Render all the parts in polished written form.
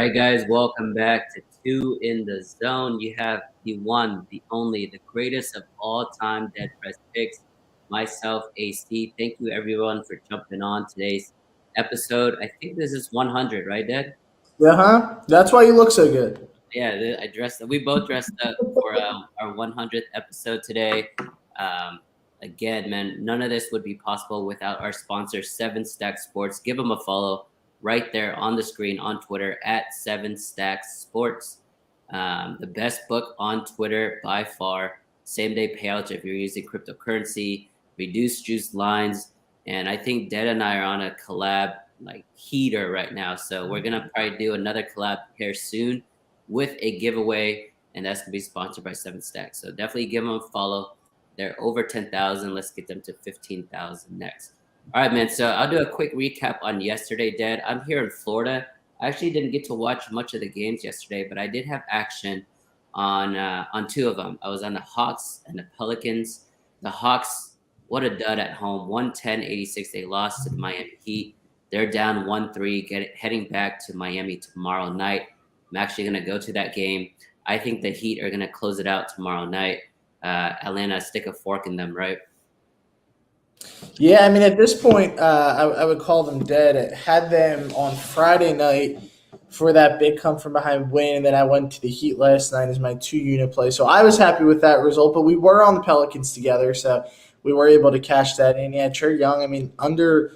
right, guys, welcome back to Two in the Zone. You have the one, the only, the greatest of all time Dead Press Picks, myself, AC. Thank you, everyone, for jumping on today's episode. I think this is 100, right, Dead? Yeah, huh? That's why you look so good. Yeah, I dressed. We both dressed up for our 100th episode today. Um, again, man, none of this would be possible without our sponsor, Seven Stack Sports. Give them a follow right there on the screen on Twitter at Seven Stack Sports. The best book on Twitter by far. Same day payouts if you're using cryptocurrency, reduced juice lines, and I think Dead and I are on a collab like heater right now. So we're gonna probably do another collab here soon with a giveaway, and that's gonna be sponsored by Seven Stacks. So definitely give them a follow. They're over 10,000. Let's get them to 15,000 next. All right, man. So I'll do a quick recap on yesterday, Dad. I'm here in Florida. I actually didn't get to watch much of the games yesterday, but I did have action on two of them. I was on the Hawks and the Pelicans. The Hawks, what a dud at home, 110-86. They lost to the Miami Heat. They're down 1-3, heading back to Miami tomorrow night. I'm actually going to go to that game. I think the Heat are going to close it out tomorrow night. Atlanta, stick a fork in them, right? Yeah, I mean, at this point, I would call them dead. I had them on Friday night for that big come from behind win, and then I went to the Heat last night as my 2-unit play. So I was happy with that result, but we were on the Pelicans together, so we were able to cash that in. Yeah, Trae Young, I mean, under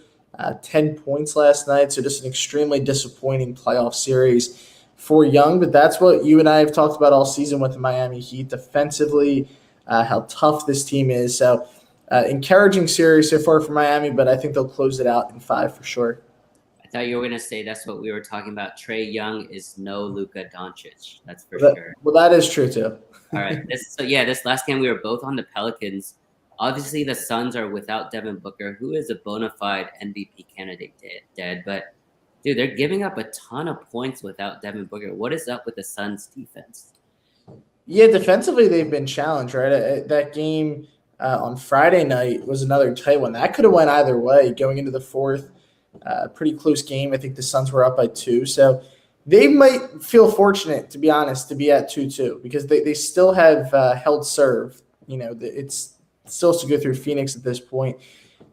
10 points last night, so just an extremely disappointing playoff series for Young, but that's what you and I have talked about all season with the Miami Heat defensively, how tough this team is. So encouraging series so far for Miami, but I think they'll close it out in 5 for sure. I thought you were going to say that's what we were talking about. Trae Young is no Luka Doncic. That's for sure. Well, that is true too. All right. This last game we were both on the Pelicans. Obviously, the Suns are without Devin Booker, who is a bona fide MVP candidate, Dead. But, dude, they're giving up a ton of points without Devin Booker. What is up with the Suns' defense? Yeah, defensively they've been challenged, right? That game on Friday night was another tight one. That could have went either way going into the fourth. Pretty close game. I think the Suns were up by 2. So they might feel fortunate, to be honest, to be at 2-2 because they still have held serve. You know, it's still has to go through Phoenix at this point.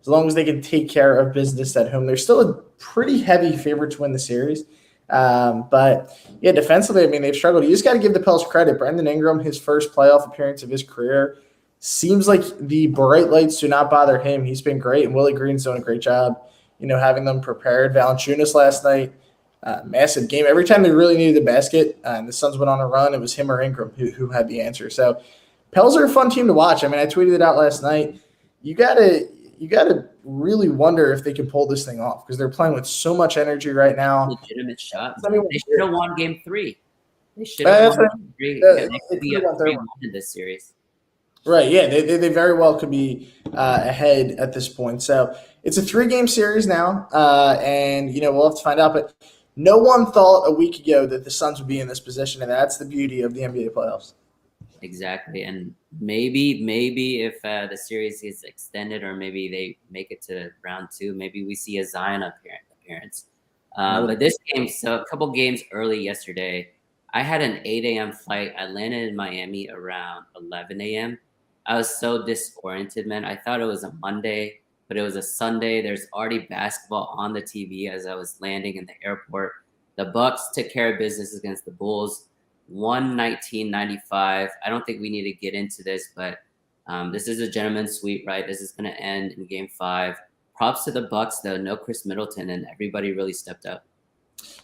As long as they can take care of business at home, they're still a pretty heavy favorite to win the series. But yeah, defensively, I mean, they've struggled. You just got to give the Pels credit. Brandon Ingram, his first playoff appearance of his career, seems like the bright lights do not bother him. He's been great, and Willie Green's doing a great job, having them prepared. Valanciunas last night, massive game. Every time they really needed the basket and the Suns went on a run, it was him or Ingram who had the answer. So Pels are a fun team to watch. I mean, I tweeted it out last night. You gotta really wonder if they can pull this thing off because they're playing with so much energy right now. Legitimate shots. They should have won Game 3. They should have won Game 3. They could be up 3-1 in this series. Right, yeah, they very well could be ahead at this point. So it's a 3-game series now, and we'll have to find out. But no one thought a week ago that the Suns would be in this position, and that's the beauty of the NBA playoffs. Exactly, and maybe if the series is extended, or maybe they make it to round 2, maybe we see a Zion appearance. But this game, so a couple games early yesterday, I had an 8 a.m. flight. I landed in Miami around 11 a.m. I was so disoriented, man. I thought it was a Monday, but it was a Sunday. There's already basketball on the TV as I was landing in the airport. The Bucks took care of business against the Bulls. 119-95. I don't think we need to get into this, but this is a gentleman's sweep, right? This is going to end in Game 5. Props to the Bucks, though. No Chris Middleton, and everybody really stepped up.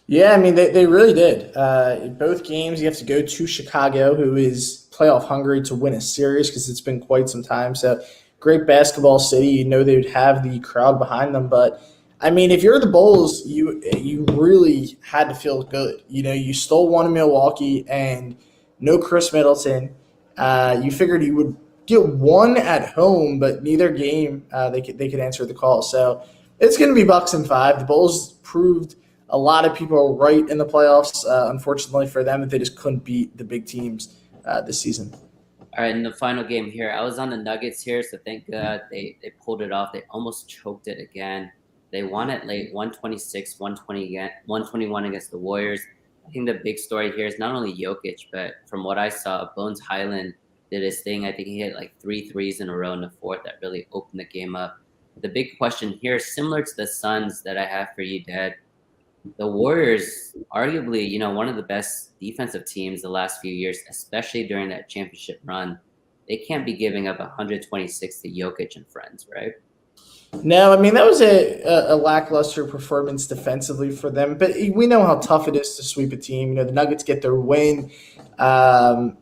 Yeah, I mean, they really did. In both games, you have to go to Chicago, who is playoff hungry to win a series because it's been quite some time. So great basketball city. They would have the crowd behind them, but I mean, if you're the Bulls, you really had to feel good. You stole one in Milwaukee and no Chris Middleton. You figured you would get one at home, but neither game they could answer the call. So it's going to be Bucks in 5. The Bulls proved a lot of people right in the playoffs. Unfortunately for them, that they just couldn't beat the big teams this season. All right, in the final game here, I was on the Nuggets here, so thank God they pulled it off. They almost choked it again. They won it late, 126, 120 again, 121 against the Warriors. I think the big story here is not only Jokic, but from what I saw, Bones Highland did his thing. I think he hit like 3 threes in a row in the fourth that really opened the game up. The big question here, similar to the Suns that I have for you, Dad, the Warriors, arguably, one of the best defensive teams the last few years, especially during that championship run. They can't be giving up 126 to Jokic and friends, right? No, I mean that was a lackluster performance defensively for them, but we know how tough it is to sweep a team. The Nuggets get their win, and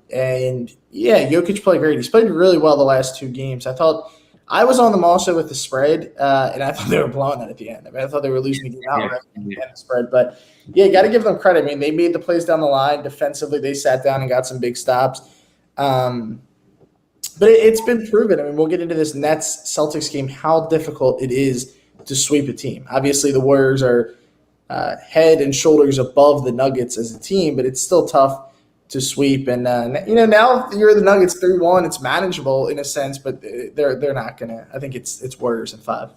yeah, Jokic played great. He's played really well the last 2 games. I thought I was on them also with the spread, and I thought they were blowing that at the end. I mean, I thought they were losing the game outright at the spread, but yeah, got to give them credit. I mean, they made the plays down the line defensively. They sat down and got some big stops. But it's been proven. I mean, we'll get into this Nets-Celtics game, how difficult it is to sweep a team. Obviously, the Warriors are head and shoulders above the Nuggets as a team, but it's still tough to sweep. And, now you're the Nuggets 3-1. It's manageable in a sense, but they're not going to – I think it's Warriors in 5.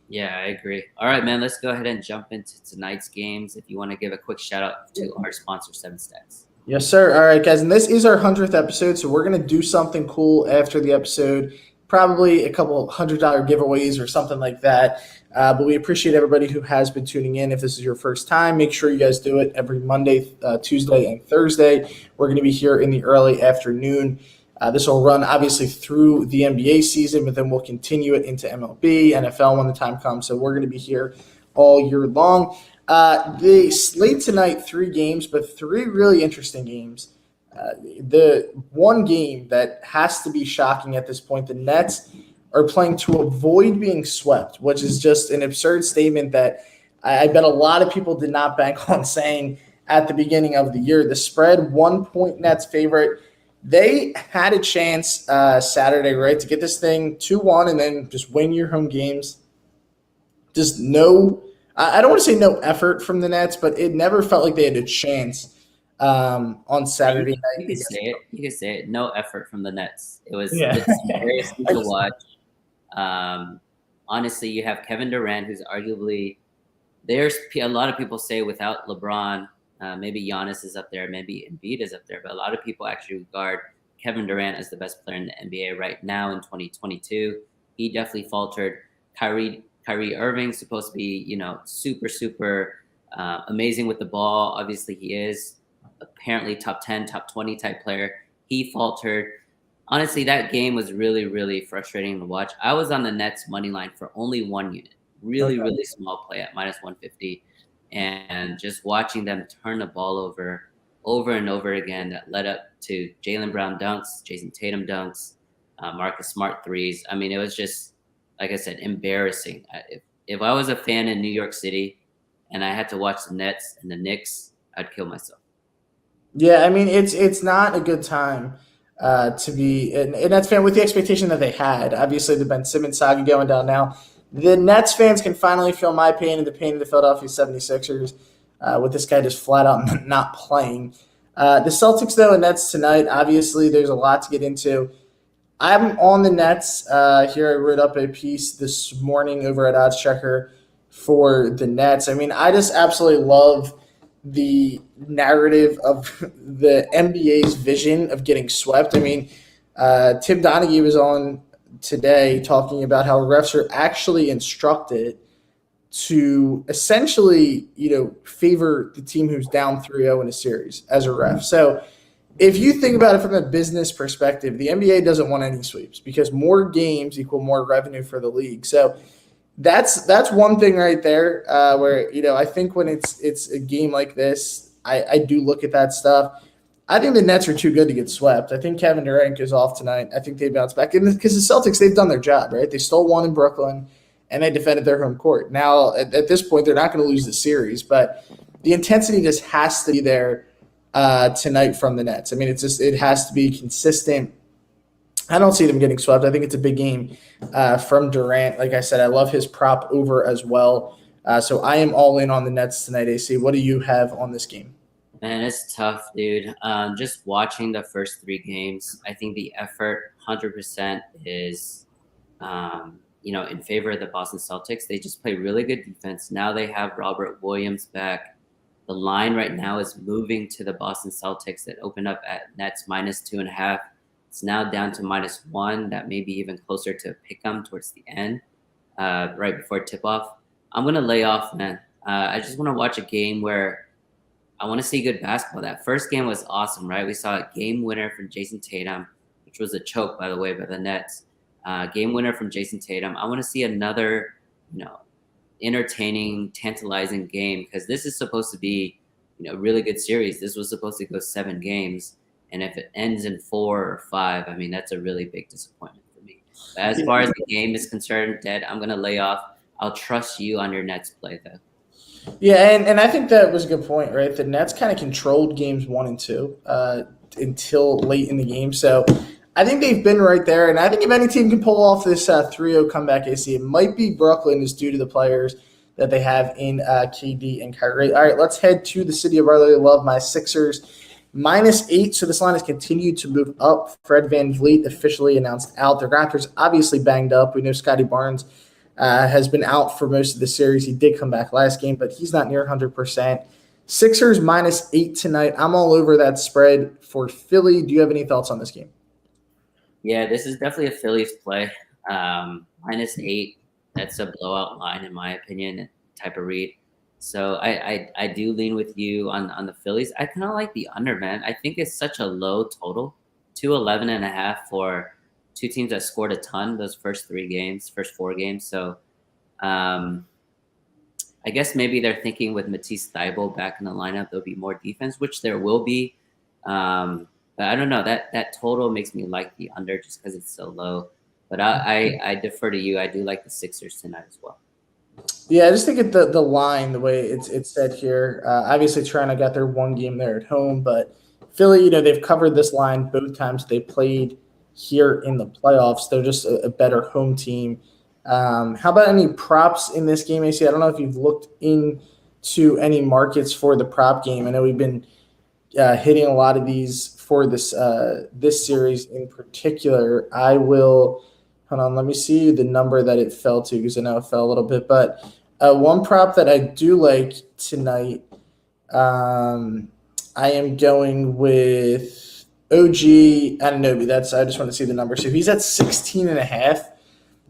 Yeah, I agree. All right, man, let's go ahead and jump into tonight's games. If you want to give a quick shout-out to our sponsor, 7 Stacks. Yes, sir. All right, guys, and this is our 100th episode, so we're going to do something cool after the episode, probably a couple $100 giveaways or something like that. But we appreciate everybody who has been tuning in. If this is your first time, make sure you guys do it every Monday, Tuesday, and Thursday. We're going to be here in the early afternoon. This will run, obviously, through the NBA season, but then we'll continue it into MLB, NFL when the time comes. So we're going to be here all year long. The slate tonight, 3 games, but 3 really interesting games. The one game that has to be shocking at this point, the Nets are playing to avoid being swept, which is just an absurd statement that I bet a lot of people did not bank on saying at the beginning of the year. The spread, 1 point Nets favorite. They had a chance Saturday, right, to get this thing 2-1 and then just win your home games. Just no – I don't want to say no effort from the Nets, but it never felt like they had a chance on Saturday night. You could say it. You could say it. No effort from the Nets. It was Yeah. It's embarrassing to watch. Honestly, you have Kevin Durant, who's arguably there's a lot of people say without LeBron, maybe Giannis is up there, maybe Embiid is up there, but a lot of people actually regard Kevin Durant as the best player in the NBA right now in 2022. He definitely faltered. Kyrie Irving's supposed to be, super amazing with the ball. Obviously, he is apparently top 10, top 20 type player. He faltered. Honestly, that game was really, really frustrating to watch. I was on the Nets money line for only 1 unit. Really, really small play at minus 150. And just watching them turn the ball over and over again that led up to Jaylen Brown dunks, Jason Tatum dunks, Marcus Smart threes. I mean, it was just, like I said, embarrassing. If I was a fan in New York City and I had to watch the Nets and the Knicks, I'd kill myself. Yeah, I mean, it's not a good time to be an Nets fan with the expectation that they had. Obviously, the Ben Simmons saga going down now. The Nets fans can finally feel my pain and the pain of the Philadelphia 76ers with this guy just flat out not playing. The Celtics, though, and Nets tonight, obviously, there's a lot to get into. I'm on the Nets. Here I wrote up a piece this morning over at Odds Checker for the Nets. I mean, I just absolutely love the narrative of the NBA's vision of getting swept. I mean, Tim Donaghy was on today talking about how refs are actually instructed to essentially, favor the team who's down 3-0 in a series as a ref. So if you think about it from a business perspective, the NBA doesn't want any sweeps because more games equal more revenue for the league. So that's one thing right there where, I think when it's a game like this, I do look at that stuff. I think the Nets are too good to get swept. I think Kevin Durant goes off tonight. I think they bounce back. Because the Celtics, they've done their job, right? They stole one in Brooklyn, and they defended their home court. Now, at this point, they're not going to lose the series, but the intensity just has to be there tonight from the Nets. I mean, it has to be consistent. I don't see them getting swept. I think it's a big game from Durant. Like I said, I love his prop over as well. So I am all in on the Nets tonight, AC. What do you have on this game? Man, it's tough, dude. Just watching the first 3 games, I think the effort 100% is, in favor of the Boston Celtics. They just play really good defense. Now they have Robert Williams back. The line right now is moving to the Boston Celtics that opened up at Nets -2.5. It's now down to -1. That may be even closer to pick 'em towards the end, right before tip off. I'm gonna lay off, man. I just want to watch a game where I want to see good basketball. That first game was awesome, right? We saw a game winner from Jason Tatum, which was a choke, by the way, by the Nets. Game winner from Jason Tatum. I want to see another, entertaining, tantalizing game because this is supposed to be, a really good series. This was supposed to go 7 games, and if it ends in 4 or 5, I mean that's a really big disappointment for me. But as far as the game is concerned, Dead, I'm gonna lay off. I'll trust you on your Nets play though. Yeah, and I think that was a good point, right? The Nets kind of controlled games 1 and 2 until late in the game. So I think they've been right there. And I think if any team can pull off this 3-0 comeback, AC, it might be Brooklyn, is due to the players that they have in KD and Kyrie. All right, let's head to the city of brotherly love, my Sixers. -8, so this line has continued to move up. Fred VanVleet officially announced out. The Raptors obviously banged up. We know Scotty Barnes has been out for most of the series. He did come back last game, but he's not near 100%. Sixers -8 tonight. I'm all over that spread for Philly. Do you have any thoughts on this game? Yeah, this is definitely a Phillies play. -8, that's a blowout line in my opinion, type of read. So I do lean with you on the Phillies. I kind of like the under, man. I think it's such a low total, 211.5 for two teams that scored a ton those first 4 games. So I guess maybe they're thinking with Matisse Thybulle back in the lineup, there'll be more defense, which there will be. But I don't know, that total makes me like the under just because it's so low. But I defer to you. I do like the Sixers tonight as well. Yeah, I just think the line, the way it's said here, obviously Toronto got their 1 game there at home, but Philly, they've covered this line both times they played here in the playoffs. They're just a better home team. How about any props in this game, AC? I don't know if you've looked into any markets for the prop game. I know we've been hitting a lot of these for this series in particular. I will hold on. Let me see the number that it fell to because I know it fell a little bit. But one prop that I do like tonight, I am going with OG Anunoby. I just want to see the number. So he's at 16.5.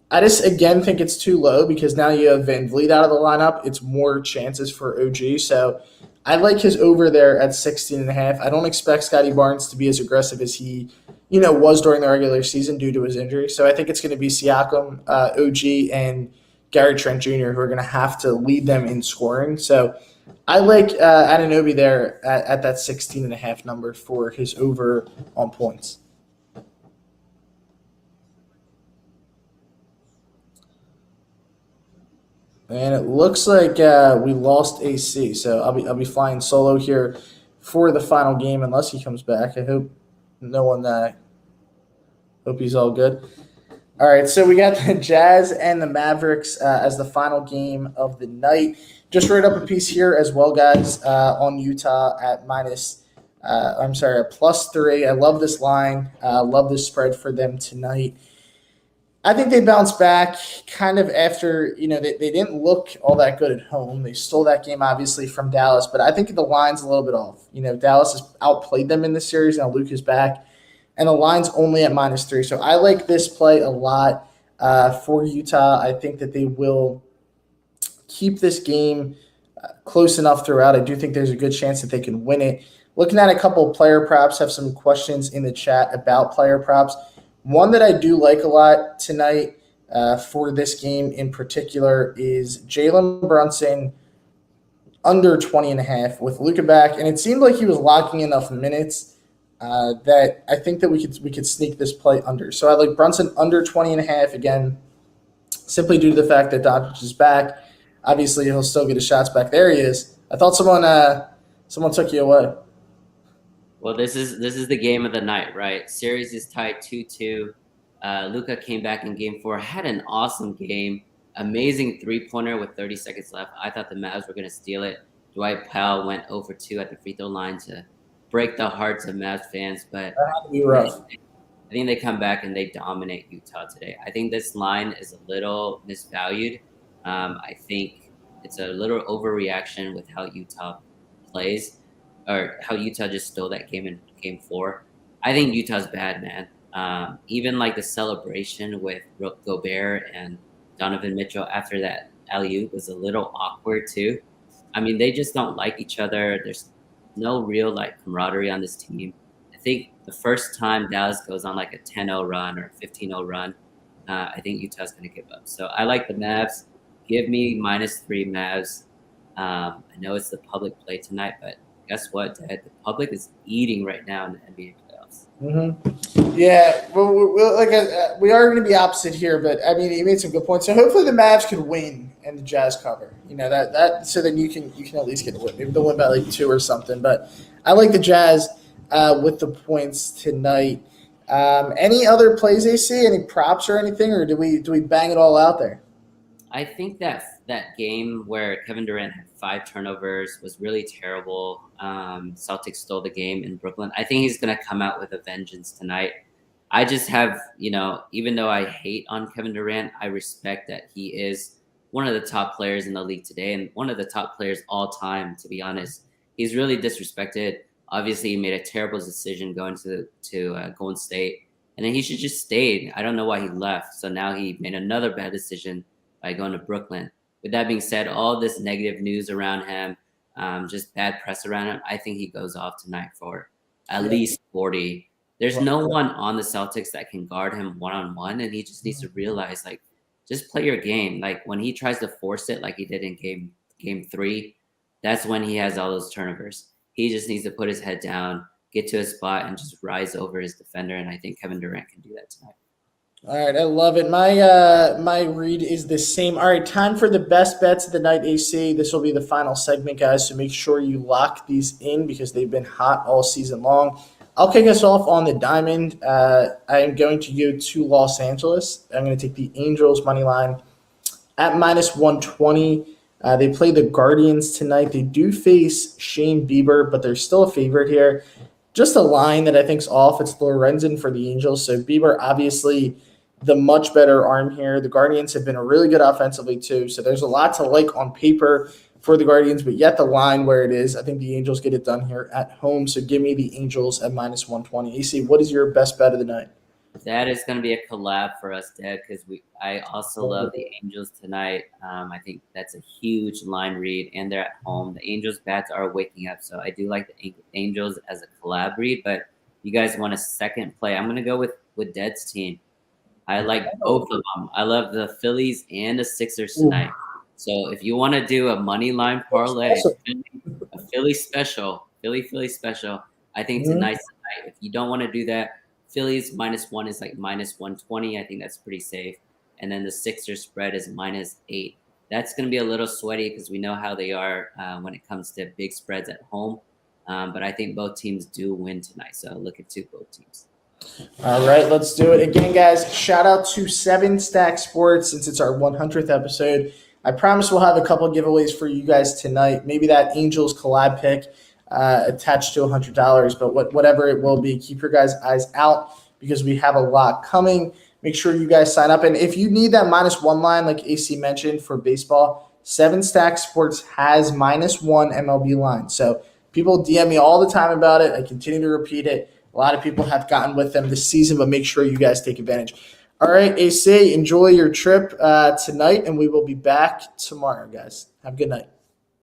I just, again, think it's too low because now you have VanVleet out of the lineup. It's more chances for OG. So I like his over there at 16.5. I don't expect Scotty Barnes to be as aggressive as he, was during the regular season due to his injury. So I think it's going to be Siakam, OG, and Gary Trent Jr. who are going to have to lead them in scoring. So I like Anunoby there at that 16.5 number for his over on points. And it looks like we lost AC, so I'll be flying solo here for the final game unless he comes back. I hope no one. Hope he's all good. All right, so we got the Jazz and the Mavericks as the final game of the night. Just wrote up a piece here as well, guys, on Utah at +3. I love this line. Love this spread for them tonight. I think they bounced back kind of after, they didn't look all that good at home. They stole that game, obviously, from Dallas, but I think the line's a little bit off. Dallas has outplayed them in this series. Now Luke is back, and the line's only at -3. So I like this play a lot for Utah. I think that they will keep this game close enough throughout. I do think there's a good chance that they can win it. Looking at a couple of player props, have some questions in the chat about player props. One that I do like a lot tonight for this game in particular is Jalen Brunson under 20.5 with Luka back, and it seemed like he was locking enough minutes that I think that we could sneak this play under. So I like Brunson under 20.5 again, simply due to the fact that Doncic is back. Obviously, he'll still get his shots back. There he is. I thought someone took you away. Well, this is the game of the night, right? Series is tied 2-2. Luka came back in game 4, had an awesome game, amazing three-pointer with 30 seconds left. I thought the Mavs were going to steal it. Dwight Powell went 0 for 2 at the free throw line to break the hearts of Mavs fans, but That had to be rough. I think they come back and they dominate Utah today. I think this line is a little misvalued. I think it's a little overreaction with how Utah plays, or how Utah just stole that game in Game 4. I think Utah's bad, man. Even like the celebration with Gobert and Donovan Mitchell after that alley-oop was a little awkward too. I mean, they just don't like each other. There's no real like camaraderie on this team. I think the first time Dallas goes on like a 10-0 run or 15-0 run, I think Utah's going to give up. So I like the Mavs. Give me -3 Mavs. I know it's the public play tonight, but guess what, Dad? The public is eating right now in the NBA playoffs. Mm-hmm. Yeah, well, we are going to be opposite here, but I mean, you made some good points. So hopefully the Mavs can win and the Jazz cover. You know that so then you can at least get a win. Maybe they'll win by like 2 or something. But I like the Jazz with the points tonight. Any other plays they see? Any props or anything, or do we bang it all out there? I think that game where Kevin Durant had 5 turnovers was really terrible. Celtics stole the game in Brooklyn. I think he's going to come out with a vengeance tonight. I just have, even though I hate on Kevin Durant, I respect that he is one of the top players in the league today and one of the top players all time, to be honest. He's really disrespected. Obviously, he made a terrible decision going to Golden State, and then he should just stayed. I don't know why he left. So now he made another bad decision by going to Brooklyn. With that being said, all this negative news around him, just bad press around him, I think he goes off tonight for at least 40. There's no one on the Celtics that can guard him one-on-one, and he just needs to realize, like, just play your game. Like, when he tries to force it like he did in game 3, that's when he has all those turnovers. He just needs to put his head down, get to a spot, and just rise over his defender, and I think Kevin Durant can do that tonight. All right, I love it. My read is the same. All right, time for the best bets of the night, AC. This will be the final segment, guys, so make sure you lock these in because they've been hot all season long. I'll kick us off on the diamond. I am going to go to Los Angeles. I'm going to take the Angels money line at -120. They play the Guardians tonight. They do face Shane Bieber, but they're still a favorite here. Just a line that I think is off. It's Lorenzen for the Angels. So Bieber, obviously, the much better arm here. The Guardians have been really good offensively too. So there's a lot to like on paper for the Guardians, but yet the line where it is, I think the Angels get it done here at home. So give me the Angels at -120. AC, what is your best bet of the night? That is going to be a collab for us, Dad, because I also love the Angels tonight. I think that's a huge line read, and they're at home. The Angels' bats are waking up, so I do like the Angels as a collab read, but you guys want a second play. I'm going to go with Dad's team. I like both of them. I love the Phillies and the Sixers tonight. So if you want to do a money line parlay, a Philly special, Philly special, I think tonight's the night. If you don't want to do that, Phillies -1 is like -120. I think that's pretty safe. And then the Sixers spread is -8. That's going to be a little sweaty because we know how they are when it comes to big spreads at home. But I think both teams do win tonight. So look at both teams. All right, let's do it. Again, guys, shout out to 7 Stack Sports since it's our 100th episode. I promise we'll have a couple giveaways for you guys tonight. Maybe that Angels collab pick attached to $100, but whatever it will be, keep your guys' eyes out because we have a lot coming. Make sure you guys sign up. And if you need that -1 line, like AC mentioned for baseball, 7 Stack Sports has -1 MLB line. So people DM me all the time about it. I continue to repeat it. A lot of people have gotten with them this season, but make sure you guys take advantage. All right, AC, enjoy your trip tonight, and we will be back tomorrow, guys. Have a good night.